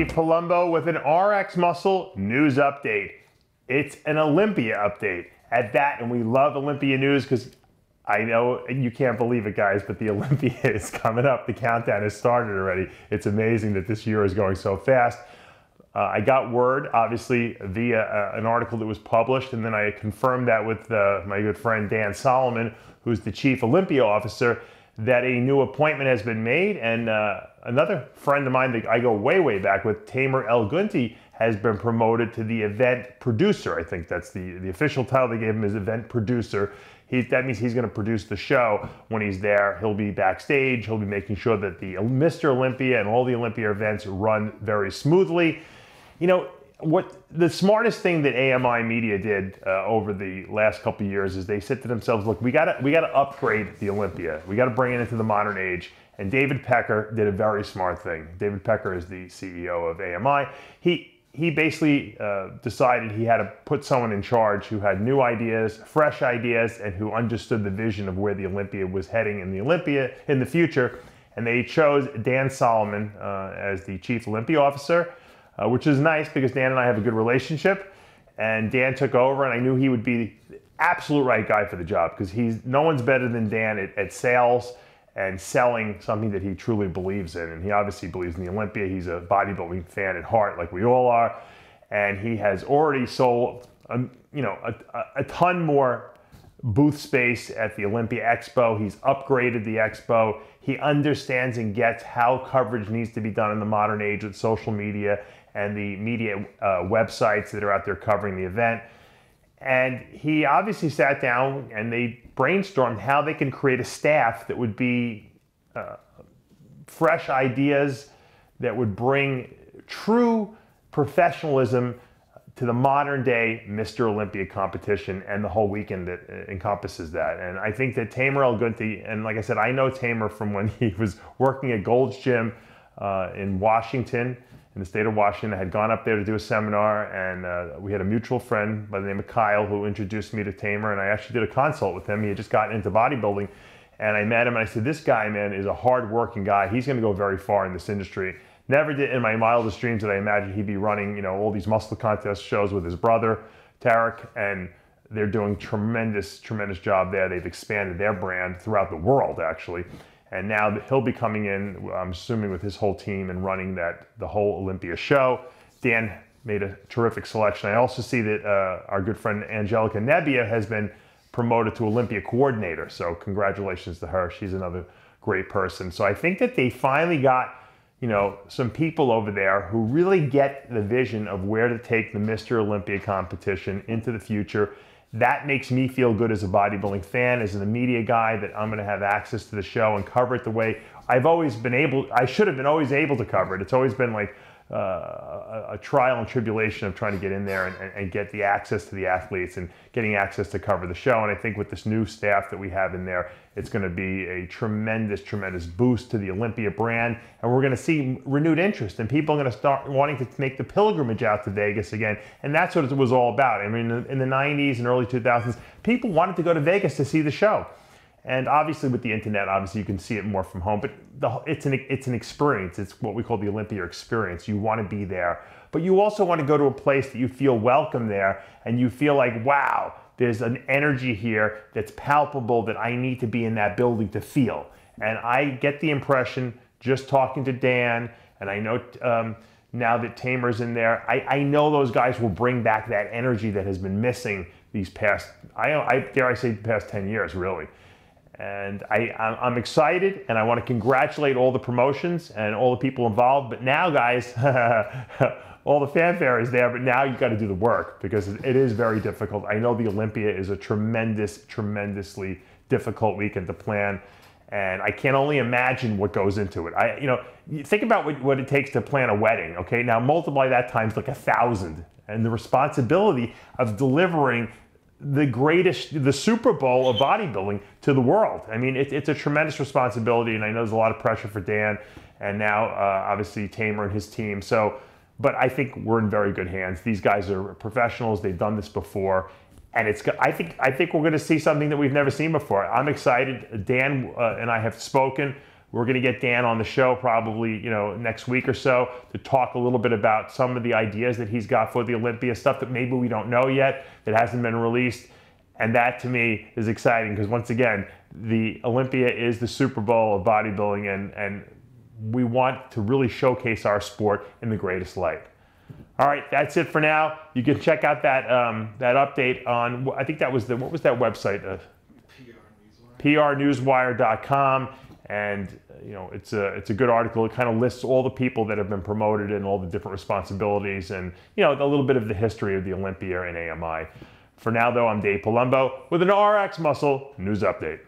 Steve Palumbo with an RX Muscle news update. It's an Olympia update at that, and we love Olympia news because I know you can't believe it, guys, but the Olympia is coming up. The countdown has started already. It's amazing that this year is going so fast. I got word, obviously, via an article that was published, and then I confirmed that with my good friend Dan Solomon, who's the Chief Olympia Officer, that a new appointment has been made, and another friend of mine that I go way, way back with, Tamer El Guindy, has been promoted to the event producer. I think that's the official title they gave him, is event producer. That means he's going to produce the show when he's there. He'll be backstage. He'll be making sure that the Mr. Olympia and all the Olympia events run very smoothly. You know, what the smartest thing that AMI Media did over the last couple of years is they said to themselves, look, we gotta upgrade the Olympia. We gotta bring it into the modern age. And David Pecker did a very smart thing. David Pecker is the CEO of AMI. He basically decided he had to put someone in charge who had new ideas, fresh ideas, and who understood the vision of where the Olympia was heading in the future. And they chose Dan Solomon as the Chief Olympia Officer. Which is nice because Dan and I have a good relationship, and Dan took over, and I knew he would be the absolute right guy for the job because no one's better than Dan at sales and selling something that he truly believes in. And he obviously believes in the Olympia. He's a bodybuilding fan at heart, like we all are, and he has already sold a ton more booth space at the Olympia Expo. He's upgraded the Expo. He understands and gets how coverage needs to be done in the modern age with social media and the media websites that are out there covering the event. And he obviously sat down and they brainstormed how they can create a staff that would be fresh ideas, that would bring true professionalism to the modern day Mr. Olympia competition and the whole weekend that encompasses that. And I think that Tamer El Guindy, and like I said, I know Tamer from when he was working at Gold's Gym in Washington, in the state of Washington. I had gone up there to do a seminar, and we had a mutual friend by the name of Kyle who introduced me to Tamer, and I actually did a consult with him. He had just gotten into bodybuilding, and I met him, and I said, this guy, man, is a hard-working guy. He's gonna go very far in this industry. Never did in my wildest dreams that I imagined he'd be running, all these muscle contest shows with his brother, Tarek, and they're doing tremendous, tremendous job there. They've expanded their brand throughout the world, actually. And now he'll be coming in, I'm assuming, with his whole team and running the whole Olympia show. Dan made a terrific selection. I also see that our good friend Angelica Nebbia has been promoted to Olympia coordinator. So congratulations to her. She's another great person. So I think that they finally got some people over there who really get the vision of where to take the Mr. Olympia competition into the future. That makes me feel good as a bodybuilding fan, as a media guy, that I'm gonna have access to the show and cover it the way I've always been able, I should have been always able to cover it. It's always been like a trial and tribulation of trying to get in there and get the access to the athletes and getting access to cover the show. And I think with this new staff that we have in there, it's going to be a tremendous, tremendous boost to the Olympia brand. And we're going to see renewed interest, and people are going to start wanting to make the pilgrimage out to Vegas again. And that's what it was all about. I mean, in the 90s and early 2000s, people wanted to go to Vegas to see the show. And obviously with the internet, obviously you can see it more from home, but it's an experience. It's what we call the Olympia experience. You want to be there, but you also want to go to a place that you feel welcome there, and you feel like, wow, there's an energy here that's palpable that I need to be in that building to feel. And I get the impression, just talking to Dan, and I know now that Tamer's in there, I know those guys will bring back that energy that has been missing these past, dare I say, the past 10 years, really. And I'm excited, and I want to congratulate all the promotions and all the people involved. But now, guys, all the fanfare is there, but now you've got to do the work because it is very difficult. I know the Olympia is a tremendously difficult weekend to plan, and I can only imagine what goes into it. You think about what it takes to plan a wedding, okay? Now multiply that times like 1,000, and the responsibility of delivering the Super Bowl of bodybuilding to the world. I mean, it's a tremendous responsibility, and I know there's a lot of pressure for Dan, and now obviously Tamer and his team. But I think we're in very good hands. These guys are professionals. They've done this before, and I think we're going to see something that we've never seen before. I'm excited. Dan and I have spoken. We're going to get Dan on the show probably, next week or so to talk a little bit about some of the ideas that he's got for the Olympia, stuff that maybe we don't know yet, that hasn't been released. And that to me is exciting because once again, the Olympia is the Super Bowl of bodybuilding, and we want to really showcase our sport in the greatest light. All right, that's it for now. You can check out that update on, I think that was what was that website? PRnewswire.com. And it's a good article. It kind of lists all the people that have been promoted and all the different responsibilities, and a little bit of the history of the Olympia and AMI. For now, though, I'm Dave Palumbo with an RX Muscle News Update.